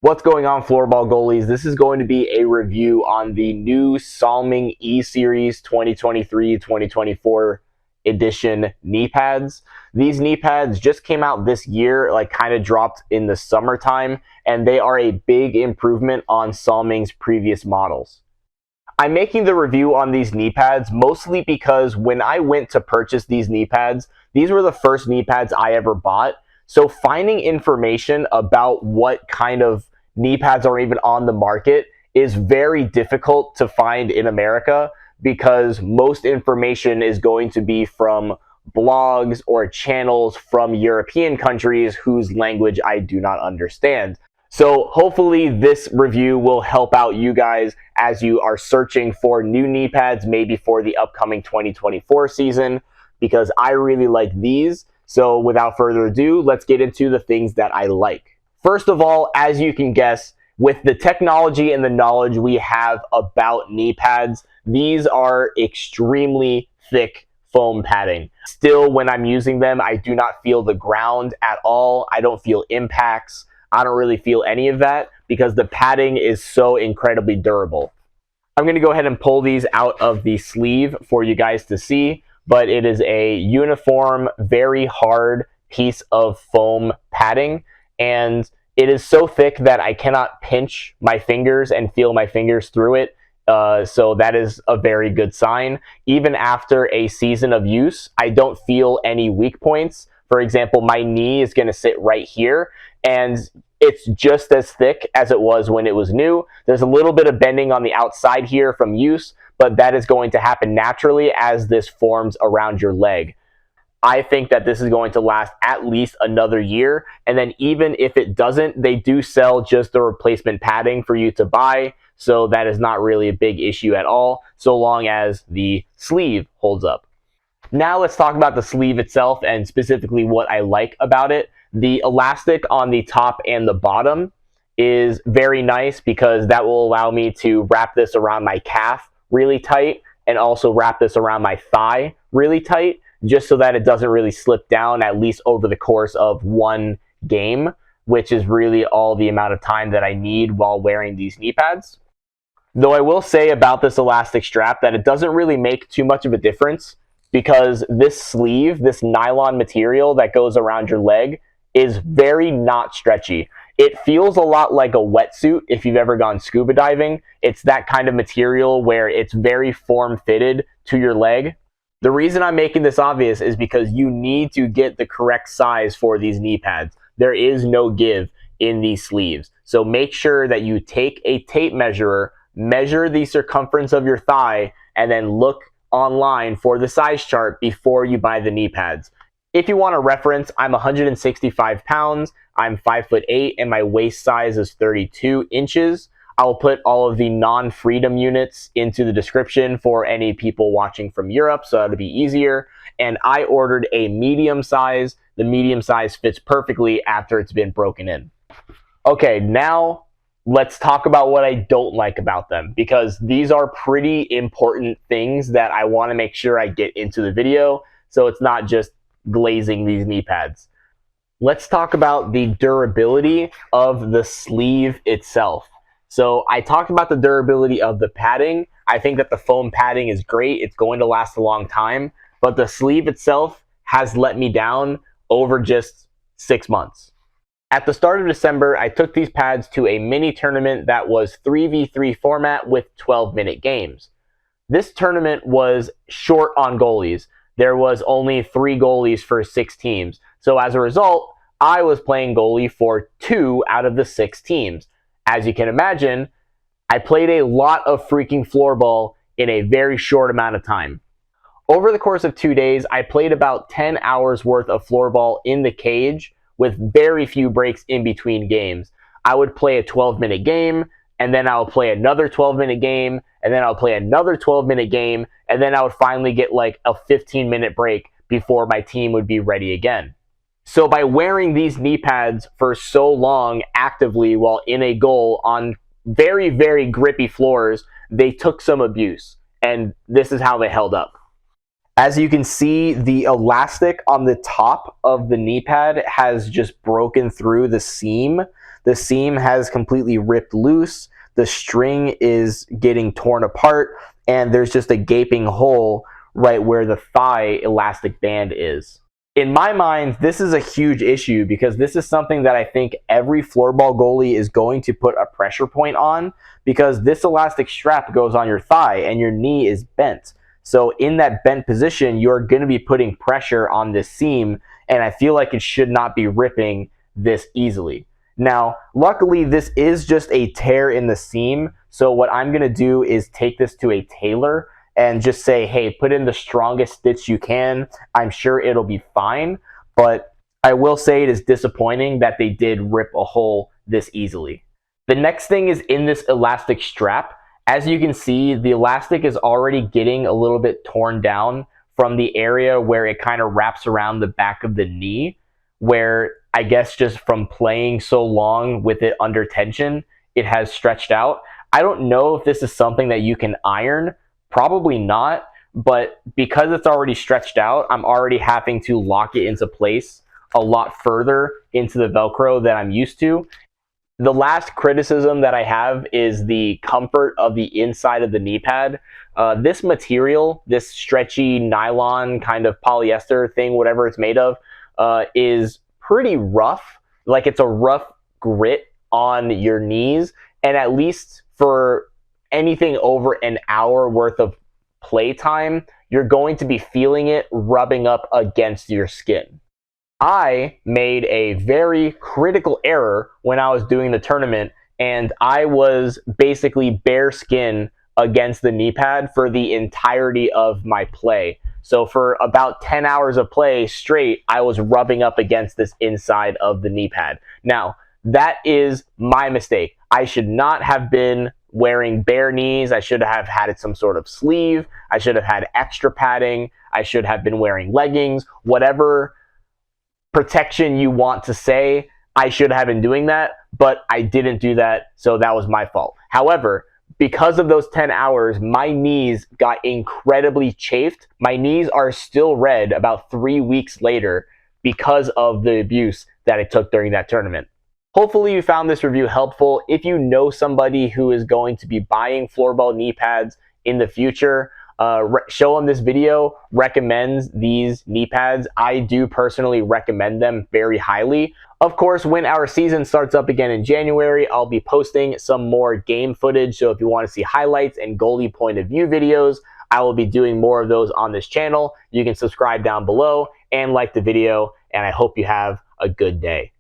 What's going on, Floorball goalies? This is going to be a review on the new Salming E-Series 2023-2024 edition knee pads. These knee pads just came out this year, like kind of dropped in the summertime, and they are a big improvement on Salming's previous models. I'm making the review on these knee pads mostly because when I went to purchase these knee pads, these were the first knee pads I ever bought. So finding information about what kind of knee pads are even on the market is very difficult to find in America because most information is going to be from blogs or channels from European countries whose language I do not understand. So hopefully this review will help out you guys as you are searching for new knee pads, maybe for the upcoming 2024 season, because I really like these. So without further ado, let's get into the things that I like. First of all, as you can guess, with the technology and the knowledge we have about knee pads, these are extremely thick foam padding. Still, when I'm using them, I do not feel the ground at all. I don't feel impacts. I don't really feel any of that because the padding is so incredibly durable. I'm going to go ahead and pull these out of the sleeve for you guys to see, but it is a uniform, very hard piece of foam padding, and it is so thick that I cannot pinch my fingers and feel my fingers through it. So that is a very good sign. Even after a season of use, I don't feel any weak points. For example, my knee is going to sit right here, and it's just as thick as it was when it was new. There's a little bit of bending on the outside here from use, but that is going to happen naturally as this forms around your leg. I think that this is going to last at least another year, and then even if it doesn't, they do sell just the replacement padding for you to buy, so that is not really a big issue at all, so long as the sleeve holds up. Now let's talk about the sleeve itself and specifically what I like about it. The elastic on the top and the bottom is very nice because that will allow me to wrap this around my calf really tight and also wrap this around my thigh really tight, just so that it doesn't really slip down, at least over the course of one game, which is really all the amount of time that I need while wearing these knee pads. Though I will say about this elastic strap that it doesn't really make too much of a difference because this sleeve, this nylon material that goes around your leg, is very not stretchy. It feels a lot like a wetsuit if you've ever gone scuba diving. It's that kind of material where it's very form-fitted to your leg. The reason I'm making this obvious is because you need to get the correct size for these knee pads. There is no give in these sleeves. So make sure that you take a tape measure, measure the circumference of your thigh, and then look online for the size chart before you buy the knee pads. If you want a reference, I'm 165 pounds, I'm 5'8", and my waist size is 32 inches. I'll put all of the non-freedom units into the description for any people watching from Europe, so that'll be easier. And I ordered a medium size. The medium size fits perfectly after it's been broken in. Okay, now let's talk about what I don't like about them, because these are pretty important things that I want to make sure I get into the video, so it's not just glazing these knee pads. Let's talk about the durability of the sleeve itself. So I talked about the durability of the padding. I think that the foam padding is great. It's going to last a long time, but the sleeve itself has let me down over just 6 months. At the start of December, I took these pads to a mini tournament that was 3v3 format with 12-minute games. This tournament was short on goalies. There was only 3 goalies for 6 teams. So as a result, I was playing goalie for 2 out of the 6 teams. As you can imagine, I played a lot of freaking floorball in a very short amount of time. Over the course of 2 days, I played about 10 hours worth of floorball in the cage with very few breaks in between games. I would play a 12-minute game, and then I'll play another 12-minute game, and then I'll play another 12-minute game, and then I would finally get like a 15-minute break before my team would be ready again. So by wearing these knee pads for so long actively while in a goal on very, very grippy floors, they took some abuse, and this is how they held up. As you can see, the elastic on the top of the knee pad has just broken through the seam. The seam has completely ripped loose, the string is getting torn apart, and there's just a gaping hole right where the thigh elastic band is. In my mind, this is a huge issue because this is something that I think every floorball goalie is going to put a pressure point on, because this elastic strap goes on your thigh and your knee is bent. So in that bent position, you're going to be putting pressure on this seam, and I feel like it should not be ripping this easily. Now, luckily, this is just a tear in the seam, so what I'm going to do is take this to a tailor and just say, hey, put in the strongest stitch you can. I'm sure it'll be fine, but I will say it is disappointing that they did rip a hole this easily. The next thing is in this elastic strap. As you can see, the elastic is already getting a little bit torn down from the area where it kind of wraps around the back of the knee, where I guess just from playing so long with it under tension, it has stretched out. I don't know if this is something that you can iron. Probably not, but because it's already stretched out, I'm already having to lock it into place a lot further into the Velcro than I'm used to. The last criticism that I have is the comfort of the inside of the knee pad. This material, this stretchy nylon kind of polyester thing, whatever it's made of, is pretty rough. Like, it's a rough grit on your knees, and at least for anything over an hour worth of play time, you're going to be feeling it rubbing up against your skin. I made a very critical error when I was doing the tournament, and I was basically bare skin against the knee pad for the entirety of my play. So for about 10 hours of play straight, I was rubbing up against this inside of the knee pad. Now, that is my mistake. I should not have been wearing bare knees. I should have had some sort of sleeve. I should have had extra padding. I should have been wearing leggings. Whatever protection you want to say, I should have been doing that, but I didn't do that, so that was my fault. However, because of those 10 hours, my knees got incredibly chafed. My knees are still red about 3 weeks later because of the abuse that I took during that tournament. Hopefully you found this review helpful. If you know somebody who is going to be buying floorball knee pads in the future, show them this video recommends these knee pads. I do personally recommend them very highly. Of course, when our season starts up again in January, I'll be posting some more game footage. So if you want to see highlights and goalie point of view videos, I will be doing more of those on this channel. You can subscribe down below and like the video, and I hope you have a good day.